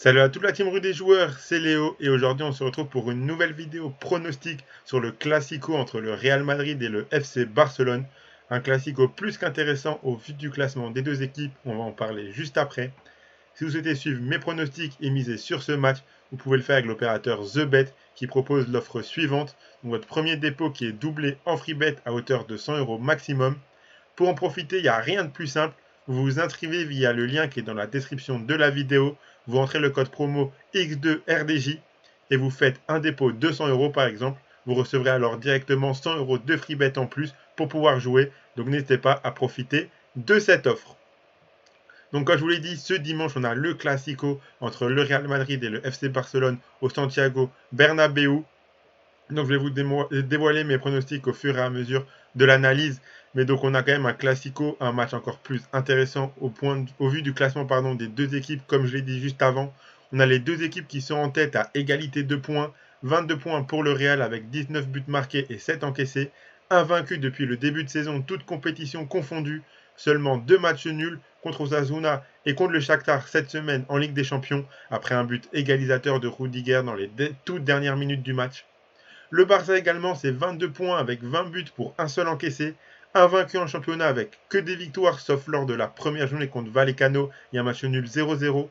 Salut à toute la team rue des joueurs, c'est Léo et aujourd'hui on se retrouve pour une nouvelle vidéo pronostic sur le Classico entre le Real Madrid et le FC Barcelone. Un Classico plus qu'intéressant au vu du classement des deux équipes, on va en parler juste après. Si vous souhaitez suivre mes pronostics et miser sur ce match, vous pouvez le faire avec l'opérateur TheBet qui propose l'offre suivante. Donc votre premier dépôt qui est doublé en free bet à hauteur de 100 euros maximum. Pour en profiter, il n'y a rien de plus simple. Vous vous inscrivez via le lien qui est dans la description de la vidéo. Vous entrez le code promo X2RDJ et vous faites un dépôt de 200 euros par exemple. Vous recevrez alors directement 100 euros de free bet en plus pour pouvoir jouer. Donc n'hésitez pas à profiter de cette offre. Donc comme je vous l'ai dit, ce dimanche, on a le Classico entre le Real Madrid et le FC Barcelone au Santiago Bernabéu. Donc je vais vous dévoiler mes pronostics au fur et à mesure de l'analyse. Mais donc on a quand même un Classico, un match encore plus intéressant au vu du classement des deux équipes, comme je l'ai dit juste avant. On a les deux équipes qui sont en tête à égalité de points. 22 points pour le Real avec 19 buts marqués et 7 encaissés. Invaincu depuis le début de saison, toutes compétitions confondues. Seulement 2 matchs nuls contre Osasuna et contre le Shakhtar cette semaine en Ligue des Champions après un but égalisateur de Rudiger dans les toutes dernières minutes du match. Le Barça également, c'est 22 points avec 20 buts pour un seul encaissé. Invaincu en championnat avec que des victoires, sauf lors de la première journée contre Vallecano et un match nul 0-0.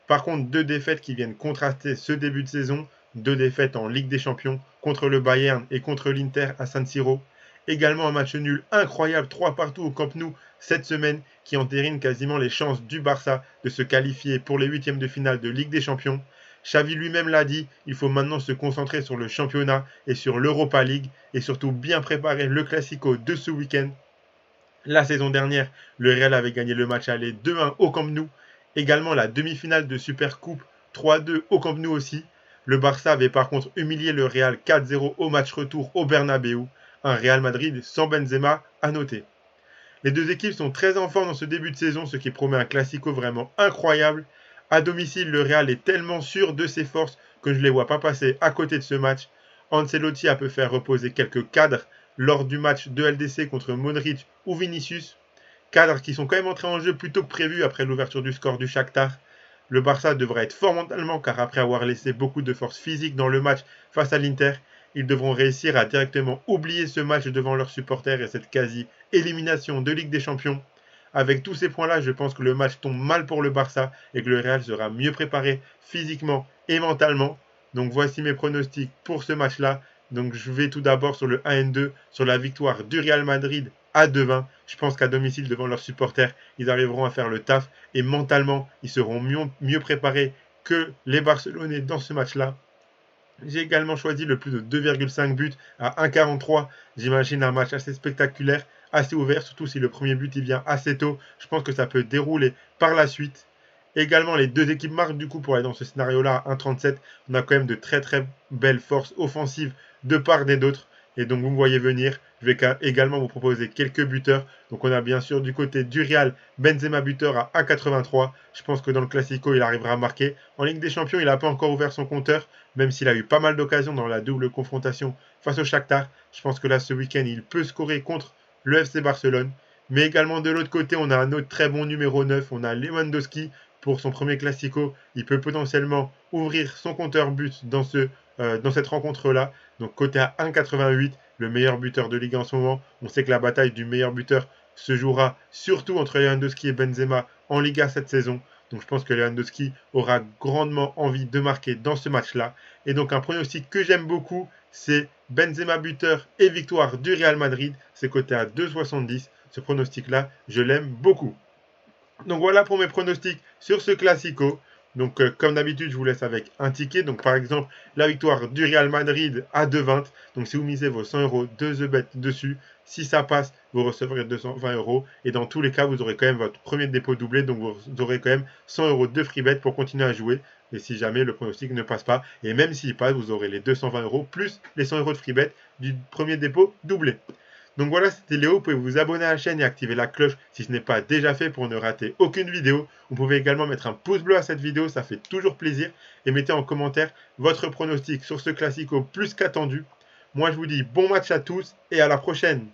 Par contre, deux défaites qui viennent contraster ce début de saison. Deux défaites en Ligue des Champions contre le Bayern et contre l'Inter à San Siro. Également un match nul incroyable 3 partout au Camp Nou cette semaine qui entérine quasiment les chances du Barça de se qualifier pour les huitièmes de finale de Ligue des Champions. Xavi lui-même l'a dit, il faut maintenant se concentrer sur le championnat et sur l'Europa League et surtout bien préparer le Classico de ce week-end. La saison dernière, le Real avait gagné le match aller 2-1 au Camp Nou. Également la demi-finale de Supercoupe 3-2 au Camp Nou aussi. Le Barça avait par contre humilié le Real 4-0 au match retour au Bernabéu. Un Real Madrid sans Benzema à noter. Les deux équipes sont très en forme dans ce début de saison, ce qui promet un Classico vraiment incroyable. À domicile, le Real est tellement sûr de ses forces que je ne les vois pas passer à côté de ce match. Ancelotti a pu faire reposer quelques cadres lors du match de LDC contre Modric ou Vinicius. Cadres qui sont quand même entrés en jeu plus tôt que prévu après l'ouverture du score du Shakhtar. Le Barça devrait être fort mentalement car après avoir laissé beaucoup de force physique dans le match face à l'Inter, ils devront réussir à directement oublier ce match devant leurs supporters et cette quasi-élimination de Ligue des Champions. Avec tous ces points-là, je pense que le match tombe mal pour le Barça et que le Real sera mieux préparé physiquement et mentalement. Donc voici mes pronostics pour ce match-là. Donc je vais tout d'abord sur le 1-2, sur la victoire du Real Madrid à 2-20. Je pense qu'à domicile, devant leurs supporters, ils arriveront à faire le taf et mentalement, ils seront mieux préparés que les Barcelonais dans ce match-là. J'ai également choisi le plus de 2,5 buts à 1,43. J'imagine un match assez spectaculaire, assez ouvert, surtout si le premier but il vient assez tôt. Je pense que ça peut dérouler par la suite. Également, les deux équipes marquent du coup pour aller dans ce scénario-là à 1,37. On a quand même de très très belles forces offensives de part et d'autre. Et donc vous me voyez venir. Je vais également vous proposer quelques buteurs. Donc on a bien sûr du côté du Real, Benzema buteur à 1,83. Je pense que dans le Classico, il arrivera à marquer. En Ligue des Champions, il n'a pas encore ouvert son compteur, même s'il a eu pas mal d'occasions dans la double confrontation face au Shakhtar. Je pense que là, ce week-end, il peut scorer contre le FC Barcelone. Mais également de l'autre côté, on a un autre très bon numéro 9. On a Lewandowski pour son premier Classico. Il peut potentiellement ouvrir son compteur but dans cette rencontre-là. Donc côté à 1,88, le meilleur buteur de Ligue en ce moment. On sait que la bataille du meilleur buteur se jouera surtout entre Lewandowski et Benzema en Liga cette saison. Donc je pense que Lewandowski aura grandement envie de marquer dans ce match-là. Et donc un pronostic que j'aime beaucoup, c'est Benzema buteur et victoire du Real Madrid. C'est coté à 2,70. Ce pronostic-là, je l'aime beaucoup. Donc voilà pour mes pronostics sur ce Classico. Donc comme d'habitude, je vous laisse avec un ticket. Donc par exemple, la victoire du Real Madrid à 2,20. Donc si vous misez vos 100 euros de The Bet dessus, si ça passe, vous recevrez 220 euros. Et dans tous les cas, vous aurez quand même votre premier dépôt doublé. Donc vous aurez quand même 100 euros de free bet pour continuer à jouer. Et si jamais le pronostic ne passe pas, et même s'il passe, vous aurez les 220 euros plus les 100 euros de free bet du premier dépôt doublé. Donc voilà, c'était Léo. Vous pouvez vous abonner à la chaîne et activer la cloche si ce n'est pas déjà fait pour ne rater aucune vidéo. Vous pouvez également mettre un pouce bleu à cette vidéo, ça fait toujours plaisir. Et mettez en commentaire votre pronostic sur ce Classico plus qu'attendu. Moi, je vous dis bon match à tous et à la prochaine.